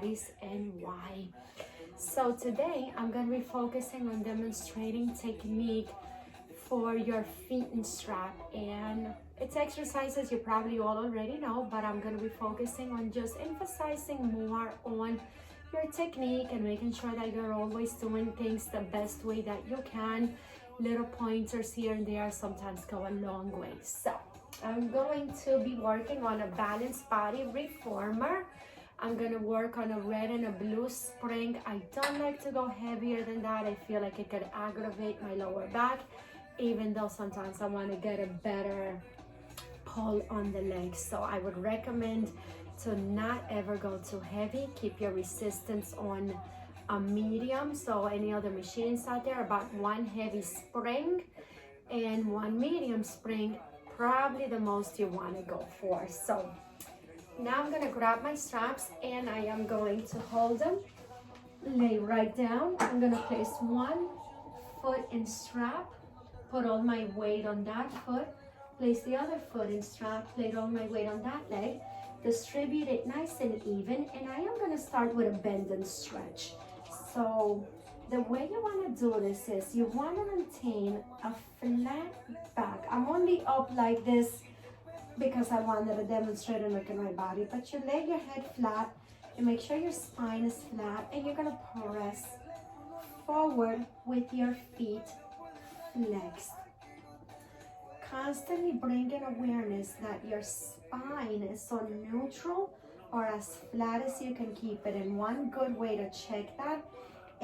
Pilates and why. So today I'm going to be focusing on demonstrating technique for your feet and strap, and it's exercises you probably all already know, but I'm going to be focusing on just emphasizing more on your technique and making sure that you're always doing things the best way that you can. Little pointers here and there sometimes go a long way. So I'm going to be working on a balanced body reformer. I'm going to work on a red and a blue spring. I don't like to go heavier than that. I feel like it could aggravate my lower back, even though sometimes I want to get a better pull on the legs. So I would recommend to not ever go too heavy. Keep your resistance on a medium. So any other machines out there, about one heavy spring and one medium spring, probably the most you want to go for. So now I'm going to grab my straps and I am going to hold them, lay right down. I'm going to place one foot in strap, put all my weight on that foot, place the other foot in strap, place all my weight on that leg, distribute it nice and even, and I am going to start with a bend and stretch. So the way you want to do this is you want to maintain a flat back. I'm only up like this because I wanted to demonstrate and look at my body, but you lay your head flat and make sure your spine is flat, and you're going to press forward with your feet flexed. Constantly bringing awareness that your spine is so neutral or as flat as you can keep it. And one good way to check that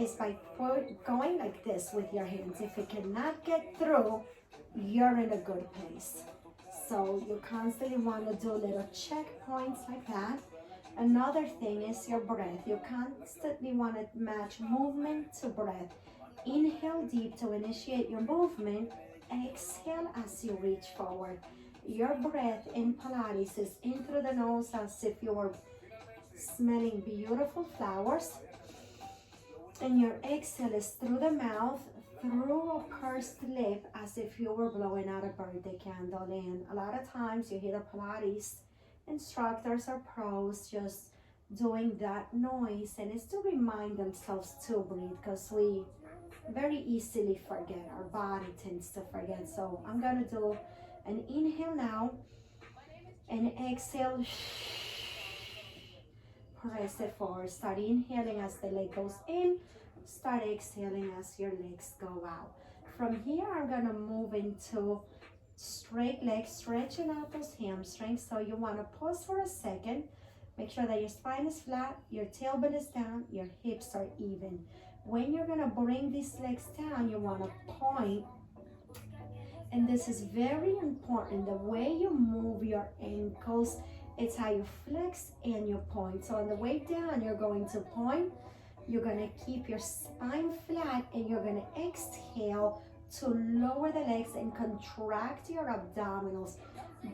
is by going like this with your hands. If you cannot get through, you're in a good place. So you constantly want to do little checkpoints like that. Another thing is your breath. You constantly want to match movement to breath. Inhale deep to initiate your movement. Exhale as you reach forward. Your breath in Pilates is in through the nose as if you were smelling beautiful flowers. And your exhale is through the mouth, through a pursed lip, as if you were blowing out a birthday candle. And a lot of times you hear the Pilates instructors or pros just doing that noise, and it's to remind themselves to breathe, because we very easily forget. Our body tends to forget. So I'm going to do an inhale now and exhale. Press it forward. Start inhaling as the leg goes in. Start exhaling as your legs go out. From here, I'm going to move into straight legs, stretching out those hamstrings. So you want to pause for a second. Make sure that your spine is flat, your tailbone is down, your hips are even. When you're going to bring these legs down, you want to point. And this is very important. The way you move your ankles, it's how you flex and you point. So on the way down, you're going to point. You're going to keep your spine flat, and you're going to exhale to lower the legs and contract your abdominals.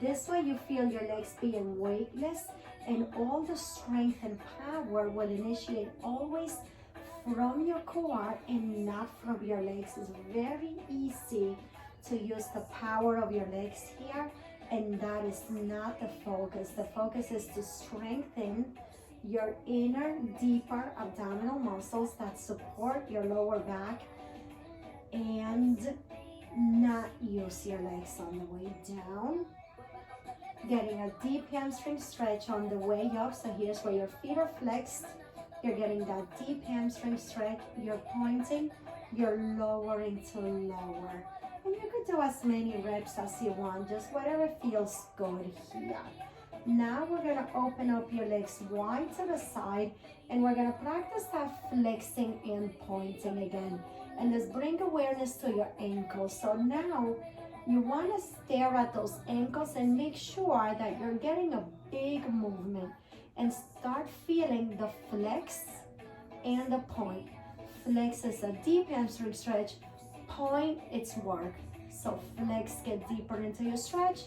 This way you feel your legs being weightless, and all the strength and power will initiate always from your core and not from your legs. It's very easy to use the power of your legs here, and that is not the focus. The focus is to strengthen your inner, deeper abdominal muscles that support your lower back, and not use your legs on the way down. Getting a deep hamstring stretch on the way up. So here's where your feet are flexed. You're getting that deep hamstring stretch. You're pointing. You're lowering to lower. And you could do as many reps as you want, just whatever feels good here. Now we're going to open up your legs wide to the side, and we're going to practice that flexing and pointing again. And let's bring awareness to your ankles. So now you want to stare at those ankles and make sure that you're getting a big movement, and start feeling the flex and the point. Flex is a deep hamstring stretch. Point, it's work. So flex, get deeper into your stretch.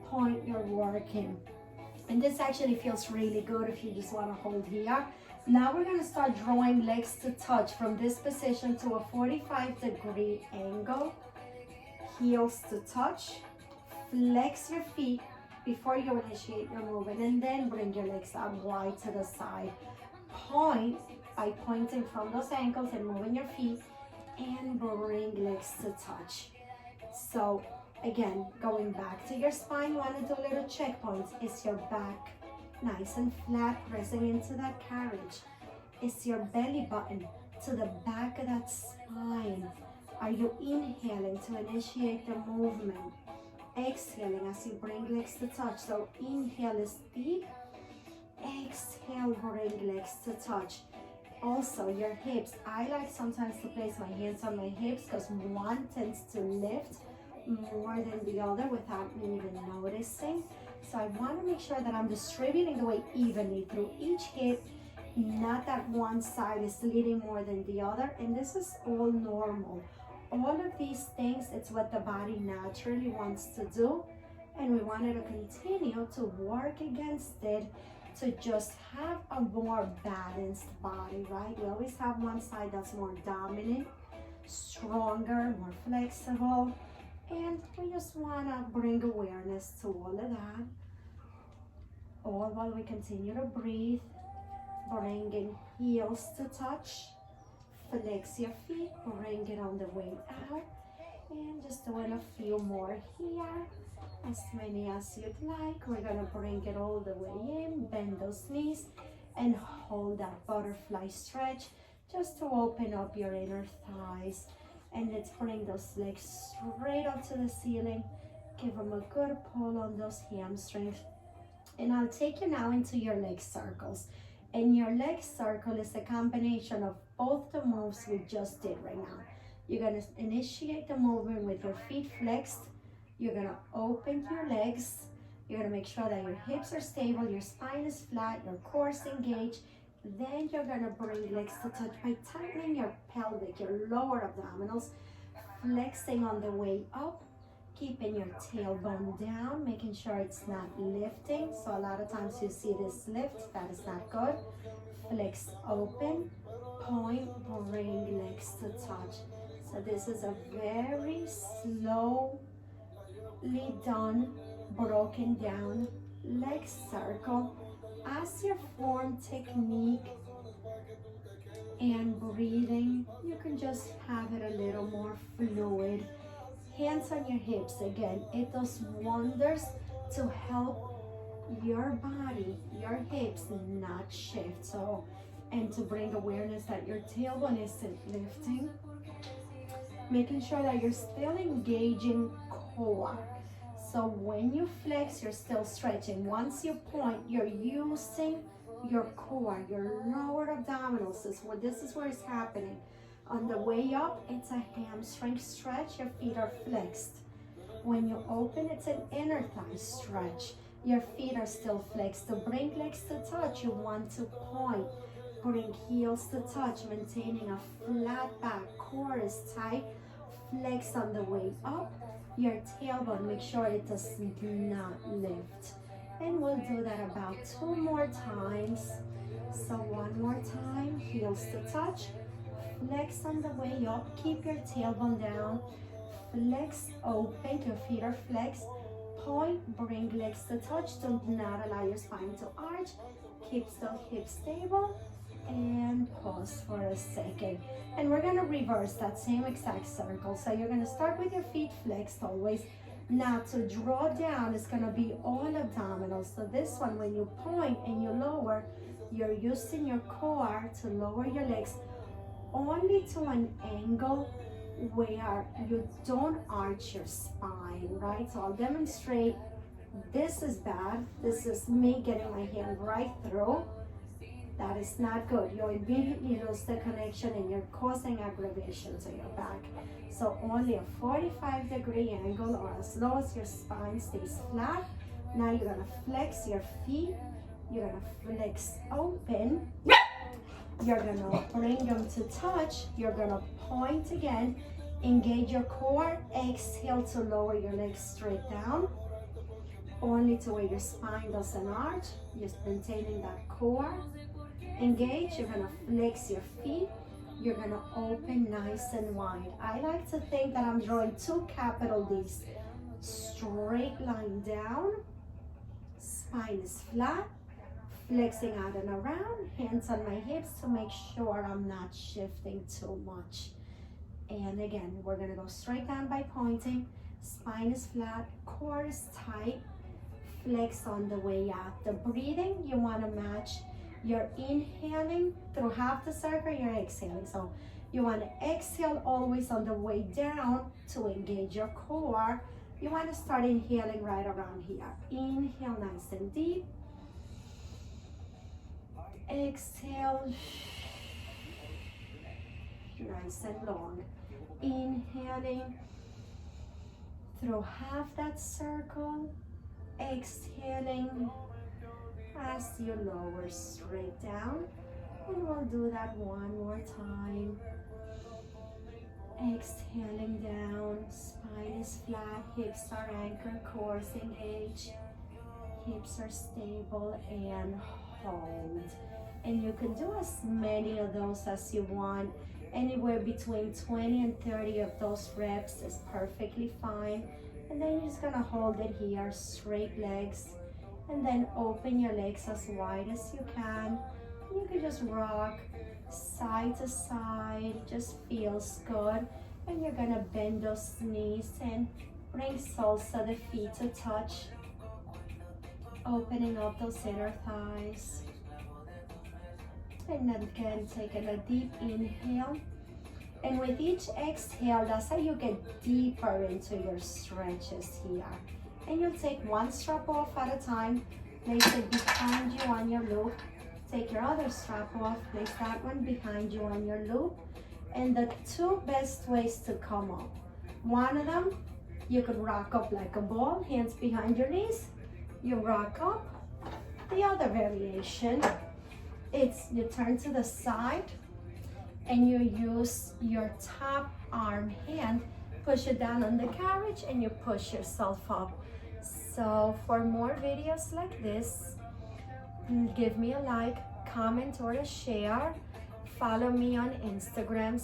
Point, you're working. And this actually feels really good if you just want to hold here. Now we're going to start drawing legs to touch from this position to a 45-degree angle. Heels to touch. Flex your feet before you initiate your movement, and then bring your legs out wide to the side. Point by pointing from those ankles and moving your feet, and bring legs to touch. So again, going back to your spine, you want to do little checkpoints. Is your back nice and flat, pressing into that carriage? Is your belly button to the back of that spine? Are you inhaling to initiate the movement? Exhaling as you bring legs to touch. So inhale is deep. Exhale, bring legs to touch. Also, your hips. I like sometimes to place my hands on my hips because one tends to lift more than the other without me even noticing. So I want to make sure that I'm distributing the weight evenly through each hip, not that one side is leading more than the other. And this is all normal. All of these things, it's what the body naturally wants to do. And we wanted to continue to work against it to just have a more balanced body, right? We always have one side that's more dominant, stronger, more flexible. And we just want to bring awareness to all of that. All while we continue to breathe, bringing heels to touch. Flex your feet, bring it on the way out. And just doing a few more here. As many as you'd like. We're going to bring it all the way in. Bend those knees and hold that butterfly stretch just to open up your inner thighs. And let's bring those legs straight up to the ceiling. Give them a good pull on those hamstrings. And I'll take you now into your leg circles. And your leg circle is a combination of both the moves we just did right now. You're going to initiate the movement with your feet flexed. You're going to open your legs. You're going to make sure that your hips are stable, your spine is flat, your core is engaged. Then you're going to bring legs to touch by tightening your pelvic, your lower abdominals, flexing on the way up, keeping your tailbone down, making sure it's not lifting. So a lot of times you see this lift, that is not good. Flex open, point, bring legs to touch. So this is a very slowly done, broken down leg circle. As you form technique and breathing, you can just have it a little more fluid. Hands on your hips again. It does wonders to help your body, your hips not shift. So, and to bring awareness that your tailbone isn't lifting. Making sure that you're still engaging core. So when you flex, you're still stretching. Once you point, you're using your core, your lower abdominals. This is where it's happening. On the way up, it's a hamstring stretch. Your feet are flexed. When you open, it's an inner thigh stretch. Your feet are still flexed. To bring legs to touch, you want to point. Bring heels to touch, maintaining a flat back. Core is tight. Flex on the way up. Your tailbone, make sure it does not lift. And we'll do that about 2 more times. So 1 more time, heels to touch. Flex on the way up, keep your tailbone down. Flex open, your feet are flexed. Point, bring legs to touch. Do not allow your spine to arch. Keep the hips stable. And pause for a second. And we're gonna reverse that same exact circle. So you're gonna start with your feet flexed always. Now to draw down is gonna be all abdominals. So this one, when you point and you lower, you're using your core to lower your legs only to an angle where you don't arch your spine, right? So I'll demonstrate. This is bad. This is me getting my hand right through. That is not good. You immediately lose the connection and you're causing aggravation to your back. So only a 45-degree angle or as low as your spine stays flat. Now you're gonna flex your feet. You're gonna flex open. You're gonna bring them to touch. You're gonna point again. Engage your core. Exhale to lower your legs straight down. Only to where your spine doesn't arch. Just maintaining that core. Engage, you're gonna flex your feet. You're gonna open nice and wide. I like to think that I'm drawing 2 capital Ds. Straight line down. Spine is flat. Flexing out and around, hands on my hips to make sure I'm not shifting too much. And again, we're gonna go straight down by pointing. Spine is flat, core is tight. Flex on the way out. The breathing, you wanna match your inhaling through half the circle, you're exhaling. So you wanna exhale always on the way down to engage your core. You wanna start inhaling right around here. Inhale nice and deep. Exhale, nice and long. Inhaling through half that circle. Exhaling as you lower straight down. And we'll do that one more time. Exhaling down, spine is flat, hips are anchored, core is engaged. Hips are stable and hold. And you can do as many of those as you want. Anywhere between 20 and 30 of those reps is perfectly fine. And then you're just gonna hold it here, straight legs. And then open your legs as wide as you can. You can just rock side to side, just feels good. And you're gonna bend those knees and bring soles of the feet to touch. Opening up those inner thighs. And then again, taking a deep inhale. And with each exhale, that's how you get deeper into your stretches here. And you'll take one strap off at a time. Place it behind you on your loop. Take your other strap off, place that one behind you on your loop. And the two best ways to come up. One of them, you could rock up like a ball, hands behind your knees. You rock up. The other variation, it's you turn to the side and you use your top arm hand, push it down on the carriage and you push yourself up. So for more videos like this, give me a like, comment or a share. Follow me on Instagram,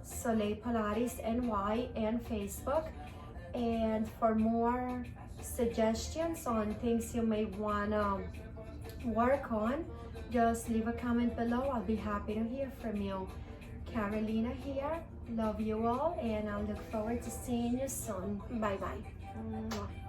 Soleil Pilates NY, and Facebook. And for more suggestions on things you may wanna work on, just leave a comment below. I'll be happy to hear from you. Carolina here. Love you all, and I'll look forward to seeing you soon. Bye bye.